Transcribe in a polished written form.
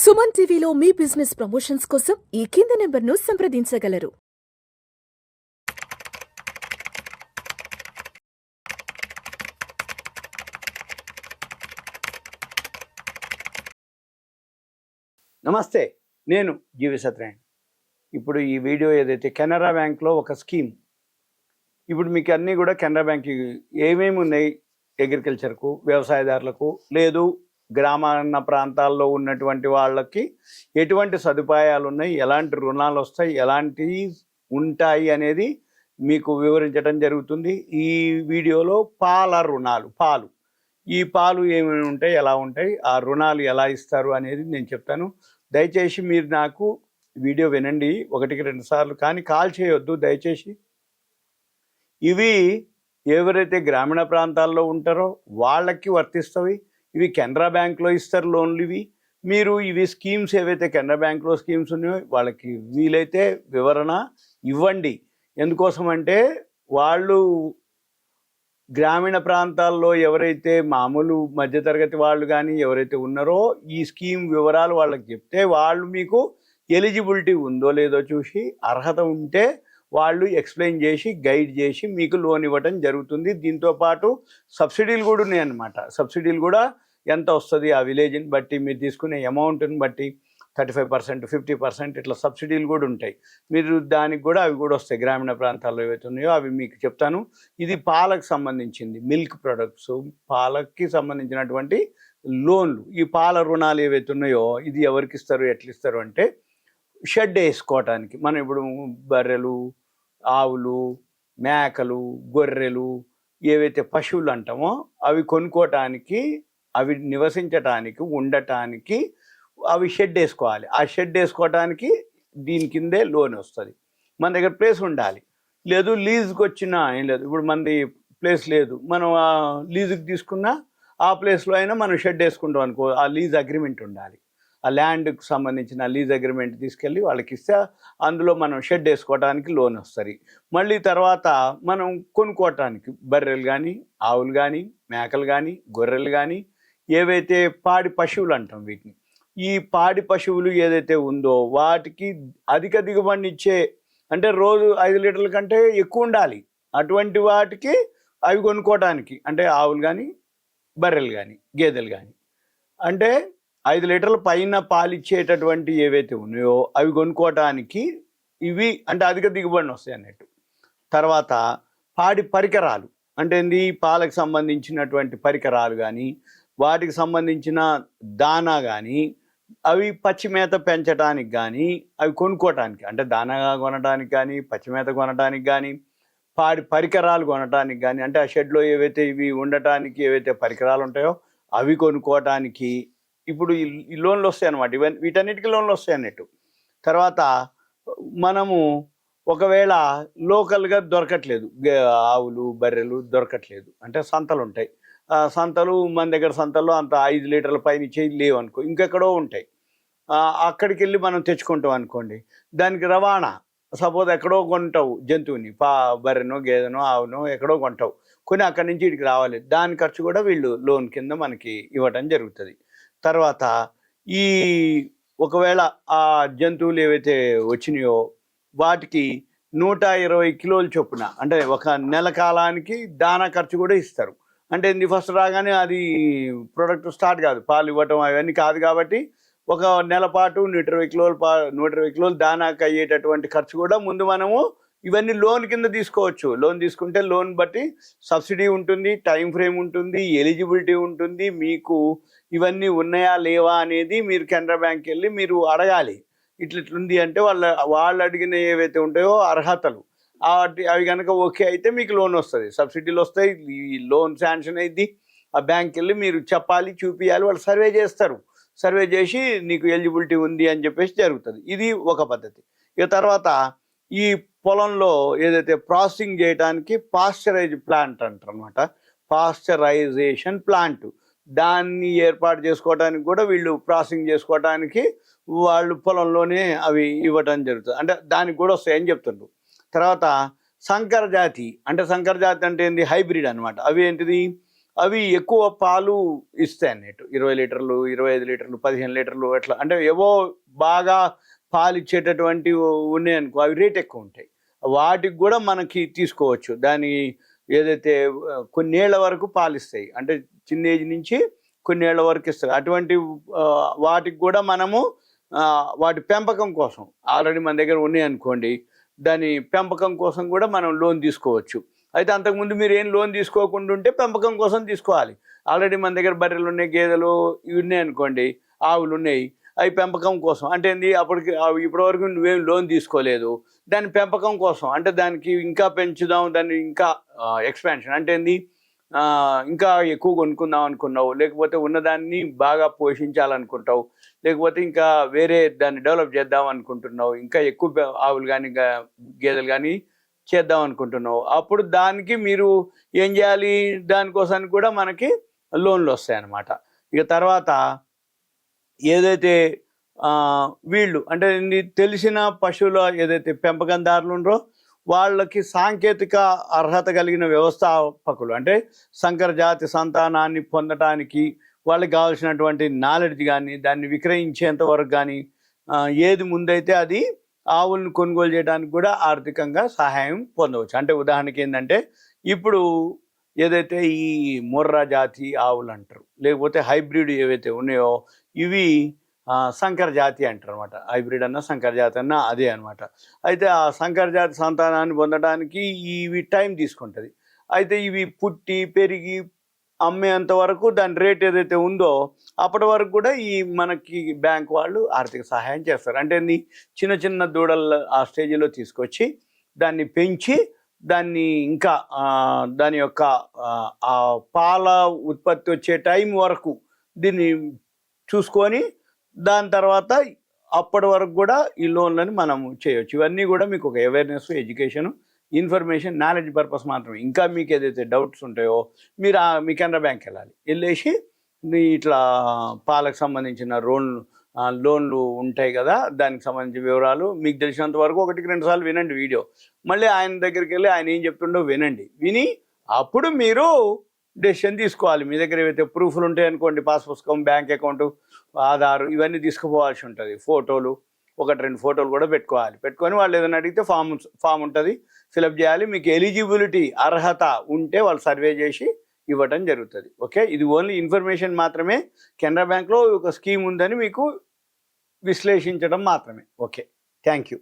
సుమన్ టీవీలో మీ business promotions కోసం ఈ కింది నెంబర్ను సంప్రదించగలరు. నమస్తే, నేను జీవి సత్యనారాయణ. ఇప్పుడు ఈ వీడియో ఏదైతే కెనరా బ్యాంక్లో ఒక స్కీమ్, ఇప్పుడు మీకు అన్నీ కూడా కెనరా బ్యాంక్ ఏమేమి ఉన్నాయి, అగ్రికల్చర్కు, వ్యవసాయదారులకు, లేదు గ్రామాల ప్రాంతాల్లో ఉన్నటువంటి వాళ్ళకి ఎటువంటి సదుపాయాలు ఉన్నాయి, ఎలాంటి రుణాలు వస్తాయి, ఎలాంటివి ఉంటాయి అనేది మీకు వివరించడం జరుగుతుంది. ఈ వీడియోలో పాల రుణాలు, ఈ పాలు ఏమేమి ఉంటాయి, ఎలా ఉంటాయి, ఆ రుణాలు ఎలా ఇస్తారు అనేది నేను చెప్తాను. దయచేసి మీరు నాకు వీడియో వినండి, 1-2 సార్లు, కానీ కాల్ చేయొద్దు దయచేసి. ఇవి ఎవరైతే గ్రామీణ ప్రాంతాల్లో ఉంటారో వాళ్ళకి వర్తిస్తవి. ఇవి కెనరా బ్యాంక్లో ఇస్తారు లోన్లు. మీరు ఇవి స్కీమ్స్ ఏవైతే కెనరా బ్యాంక్లో స్కీమ్స్ ఉన్నాయో వాళ్ళకి వీలైతే వివరణ ఇవ్వండి. ఎందుకోసం అంటే వాళ్ళు గ్రామీణ ప్రాంతాల్లో ఎవరైతే మామూలు మధ్యతరగతి వాళ్ళు కానీ ఎవరైతే ఉన్నారో ఈ స్కీమ్ వివరాలు వాళ్ళకి చెప్తే వాళ్ళు మీకు ఎలిజిబిలిటీ ఉందో లేదో చూసి, అర్హత ఉంటే వాళ్ళు ఎక్స్ప్లెయిన్ చేసి గైడ్ చేసి మీకు లోన్ ఇవ్వటం జరుగుతుంది. దీంతోపాటు సబ్సిడీలు కూడా ఉన్నాయన్నమాట. సబ్సిడీలు కూడా ఎంత వస్తుంది ఆ విలేజ్ని బట్టి, మీరు తీసుకునే అమౌంట్ని బట్టి 35%, 50% ఇట్లా సబ్సిడీలు కూడా ఉంటాయి. మీరు దానికి కూడా అవి కూడా వస్తాయి. గ్రామీణ ప్రాంతాల్లో ఏవైతే ఉన్నాయో అవి మీకు చెప్తాను. ఇది పాలకు సంబంధించింది, మిల్క్ ప్రొడక్ట్స్, పాలకి సంబంధించినటువంటి లోన్లు. ఈ పాల రుణాలు ఏవైతే ఉన్నాయో ఇది ఎవరికి ఇస్తారు, ఎట్లా ఇస్తారు అంటే, షెడ్ వేసుకోవటానికి, మనం ఇప్పుడు బర్రెలు, ఆవులు, మేకలు, గొర్రెలు ఏవైతే పశువులు అంటామో అవి కొనుక్కోవటానికి, అవి నివసించటానికి, ఉండటానికి అవి షెడ్ వేసుకోవాలి. ఆ షెడ్ వేసుకోవటానికి దీని కిందే లోన్ వస్తుంది. మన దగ్గర ప్లేస్ ఉండాలి, లేదు లీజుకి వచ్చినా ఏం లేదు. ఇప్పుడు మనది ప్లేస్ లేదు, మనం ఆ లీజుకి తీసుకున్నా ఆ ప్లేస్లో అయినా మనం షెడ్ వేసుకుంటాం అనుకో, ఆ లీజ్ అగ్రిమెంట్ ఉండాలి. ఆ ల్యాండ్కి సంబంధించిన లీజ్ అగ్రిమెంట్ తీసుకెళ్ళి వాళ్ళకి ఇస్తే అందులో మనం షెడ్ వేసుకోవడానికి లోన్ వస్తుంది. మళ్ళీ తర్వాత మనం కొనుక్కోవటానికి బర్రెలు కానీ, ఆవులు కానీ, మేకలు కానీ, గొర్రెలు కానీ, ఏవైతే పాడి పశువులు అంటాం వీటిని, ఈ పాడి పశువులు ఏదైతే ఉందో వాటికి అధిక దిగుబడిని ఇచ్చే, అంటే రోజు 5 లీటర్ల కంటే ఎక్కువ ఉండాలి, అటువంటి వాటికి అవి కొనుక్కోవటానికి, అంటే ఆవులు కానీ, బర్రెలు కానీ, గేదెలు కానీ, అంటే 5 లీటర్ల పైన పాలిచ్చేటటువంటి ఏవైతే ఉన్నాయో అవి కొనుక్కోవటానికి ఇవి, అంటే అధిక దిగుబడిని వస్తాయి అన్నట్టు. తర్వాత పాడి పరికరాలు, అంటే ఏంది, పాలకు సంబంధించినటువంటి పరికరాలు కానీ, వాటికి సంబంధించిన దానా కానీ, అవి పచ్చిమేత పెంచడానికి కానీ, అవి కొనుక్కోవటానికి, అంటే దానాగా కొనడానికి కానీ, పచ్చిమేత కొనడానికి కానీ, పాడి పరికరాలు కొనడానికి కానీ, అంటే ఆ షెడ్లో ఏవైతే ఇవి ఉండటానికి ఏవైతే పరికరాలు ఉంటాయో అవి కొనుక్కోవటానికి ఇప్పుడు ఈ లోన్లు వస్తాయి అన్నమాట. వీటన్నిటికీ లోన్లు వస్తాయి అన్నట్టు. తర్వాత మనము ఒకవేళ లోకల్గా దొరకట్లేదు, ఆవులు బర్రెలు దొరకట్లేదు అంటే సంతలు ఉంటాయి. సంతలు మన దగ్గర సంతల్లో అంత 5 లీటర్ల పైన ఇచ్చేది లేవు అనుకో, ఇంకెక్కడో ఉంటాయి. అక్కడికి వెళ్ళి మనం తెచ్చుకుంటాం అనుకోండి, దానికి రవాణా, సపోజ్ ఎక్కడో కొంటావు జంతువుని, బర్రెనో గేదెనో ఆవునో ఎక్కడో కొంటావు, కొని అక్కడి నుంచి ఇక్కడికి రావాలి, దాని ఖర్చు కూడా వీళ్ళు లోన్ కింద మనకి ఇవ్వటం జరుగుతుంది. తర్వాత ఈ ఒకవేళ ఆ జంతువులు ఏవైతే వచ్చినాయో వాటికి 120 కిలోల చొప్పున, అంటే ఒక నెల కాలానికి దానా ఖర్చు కూడా ఇస్తారు. అంటే ఫస్ట్ రాగానే అది ప్రోడక్ట్ స్టార్ట్ కాదు, పాలు ఇవ్వటం అవన్నీ కాదు. కాబట్టి ఒక నెల పాటు 120 కిలోలు దానాకు అయ్యేటటువంటి ఖర్చు కూడా ముందు మనము ఇవన్నీ లోన్ కింద తీసుకోవచ్చు. లోన్ తీసుకుంటే లోన్ బట్టి సబ్సిడీ ఉంటుంది, టైం ఫ్రేమ్ ఉంటుంది, ఎలిజిబిలిటీ ఉంటుంది. మీకు ఇవన్నీ ఉన్నాయా లేవా అనేది మీరు కెనరా బ్యాంక్కి వెళ్ళి మీరు అడగాలి. ఇట్లుంది అంటే వాళ్ళు అడిగిన ఏవైతే ఉంటాయో అర్హతలు, అవి కనుక ఓకే అయితే మీకు లోన్ వస్తుంది, సబ్సిడీలు వస్తాయి, ఈ లోన్ శాంక్షన్ అయింది. ఆ బ్యాంక్కి వెళ్ళి మీరు చెప్పాలి, చూపించాలి, వాళ్ళు సర్వే చేస్తారు. సర్వే చేసి నీకు ఎలిజిబిలిటీ ఉంది అని చెప్పేసి జరుగుతుంది. ఇది ఒక పద్ధతి. ఇక తర్వాత ఈ పొలంలో ఏదైతే ప్రాసెసింగ్ చేయడానికి పాస్చరైజ్ ప్లాంట్ అంటారు అనమాట, పాస్చరైజేషన్ ప్లాంట్, దాన్ని ఏర్పాటు చేసుకోవడానికి కూడా వీళ్ళు ప్రాసెసింగ్ చేసుకోవడానికి వాళ్ళు పొలంలోనే అవి ఇవ్వటం జరుగుతుంది. అంటే దానికి కూడా వస్తాయని చెప్తుండ్రు. తర్వాత సంకర జాతి, అంటే సంకర జాతి అంటే ఏంటి, హైబ్రిడ్ అనమాట. అవి ఏంటిది, అవి ఎక్కువ పాలు ఇస్తాయి అన్నట్టు. 20 లీటర్లు, 25 లీటర్లు, 15 లీటర్లు అట్లా. అంటే ఏవో బాగా పాలు ఇచ్చేటటువంటి ఉన్నాయనుకో, అవి రేట్ ఎక్కువ ఉంటాయి. వాటికి కూడా మనకి తీసుకోవచ్చు. దాని ఏదైతే కొన్నేళ్ల వరకు పాలిస్తాయి. అంటే చిన్న ఏజ్ నుంచి కొన్నేళ్ల వరకు ఇస్తాయి. అటువంటి వాటికి కూడా మనము వాటి పెంపకం కోసం ఆల్రెడీ మన దగ్గర ఉన్నాయనుకోండి, దాని పెంపకం కోసం కూడా మనం లోన్ తీసుకోవచ్చు. అయితే అంతకుముందు మీరు ఏం లోన్ తీసుకోకుండా ఉంటే పెంపకం కోసం తీసుకోవాలి. ఆల్రెడీ మన దగ్గర బర్రెలు ఉన్నాయి, గేదెలు ఇవి ఉన్నాయి అనుకోండి, ఆవులు ఉన్నాయి, అవి పెంపకం కోసం. అంటే ఏంది, అప్పటికి ఇప్పటివరకు నువ్వేం లోన్ తీసుకోలేదు, దాని పెంపకం కోసం, అంటే దానికి ఇంకా పెంచుదాం, దాన్ని ఇంకా ఎక్స్పాన్షన్ అంటే ఏంది, ఇంకా ఎక్కువ కొనుక్కుందాం అనుకున్నావు, లేకపోతే ఉన్నదాన్ని బాగా పోషించాలనుకుంటావు, లేకపోతే ఇంకా వేరే దాన్ని డెవలప్ చేద్దాం అనుకుంటున్నావు, ఇంకా ఎక్కువ ఆవులు కానీ గేదెలు కానీ చేద్దాం అనుకుంటున్నావు, అప్పుడు దానికి మీరు ఏం చేయాలి, దానికోసానికి కూడా మనకి లోన్లు వస్తాయి అన్నమాట. ఇక తర్వాత ఏదైతే వీళ్ళు అంటే తెలిసిన పశువుల ఏదైతే పెంపకందారులు ఉన్నారో వాళ్ళకి సాంకేతిక అర్హత కలిగిన వ్యవస్థాపకులు, అంటే సంకర జాతి సంతానాన్ని పొందటానికి వాళ్ళకి కావాల్సినటువంటి నాలెడ్జ్ కానీ, దాన్ని విక్రయించేంత వరకు కానీ ఏది ముందైతే అది ఆవులను కొనుగోలు చేయడానికి కూడా ఆర్థికంగా సహాయం పొందవచ్చు. అంటే ఉదాహరణకి ఏంటంటే, ఇప్పుడు ఏదైతే ఈ ముర్రా జాతి ఆవులు అంటారు, లేకపోతే హైబ్రిడ్ ఏవైతే ఉన్నాయో ఇవి సంకర జాతి అంటారు అనమాట. హైబ్రిడ్ అన్న సంకర జాతి అన్న అదే అనమాట. అయితే ఆ సంకర జాతి సంతానాన్ని పొందడానికి ఇవి టైం తీసుకుంటుంది. అయితే ఇవి పుట్టి పెరిగి అమ్మేంత వరకు దాని రేట్ ఏదైతే ఉందో అప్పటి వరకు కూడా ఈ మనకి బ్యాంక్ వాళ్ళు ఆర్థిక సహాయం చేస్తారు. అంటే చిన్న చిన్న దూడలు ఆ స్టేజ్లో తీసుకొచ్చి దాన్ని పెంచి దాన్ని ఇంకా దాని యొక్క ఆ పాల ఉత్పత్తి వచ్చే టైం వరకు దీన్ని చూసుకొని దాని తర్వాత అప్పటి వరకు కూడా ఈ లోన్లని మనం చేయొచ్చు. ఇవన్నీ కూడా మీకు ఒక awareness, education, information, knowledge purpose మాత్రమే. ఇంకా మీకు ఏదైతే డౌట్స్ ఉంటాయో మీరు మీ కెనరా బ్యాంక్ వెళ్ళేసి ఇట్లా పాలకు సంబంధించిన లోన్లు ఉంటాయి కదా, దానికి సంబంధించిన వివరాలు మీకు తెలిసినంత వరకు 1-2 సార్లు వినండి వీడియో. మళ్ళీ ఆయన దగ్గరికి వెళ్ళి ఆయన ఏం చెప్తుండో విని అప్పుడు మీరు డెసిషన్ తీసుకోవాలి. మీ దగ్గర ఏవైతే ప్రూఫ్లు ఉంటాయి అనుకోండి, పాస్ పుస్తకం, బ్యాంక్ అకౌంట్, ఆధార్, ఇవన్నీ తీసుకుపోవాల్సి ఉంటుంది. ఫోటోలు 1-2 ఫోటోలు కూడా పెట్టుకొని వాళ్ళు ఏదైనా అడిగితే ఫామ్ ఉంటుంది, ఫిలప్ చేయాలి. మీకు ఎలిజిబిలిటీ అర్హత ఉంటే వాళ్ళు సర్వే చేసి ఇవ్వటం జరుగుతుంది. ఓకే, ఇది ఓన్లీ ఇన్ఫర్మేషన్ మాత్రమే. కెనరా బ్యాంక్లో ఒక స్కీమ్ ఉందని మీకు విశ్లేషించడం మాత్రమే. Okay, thank you.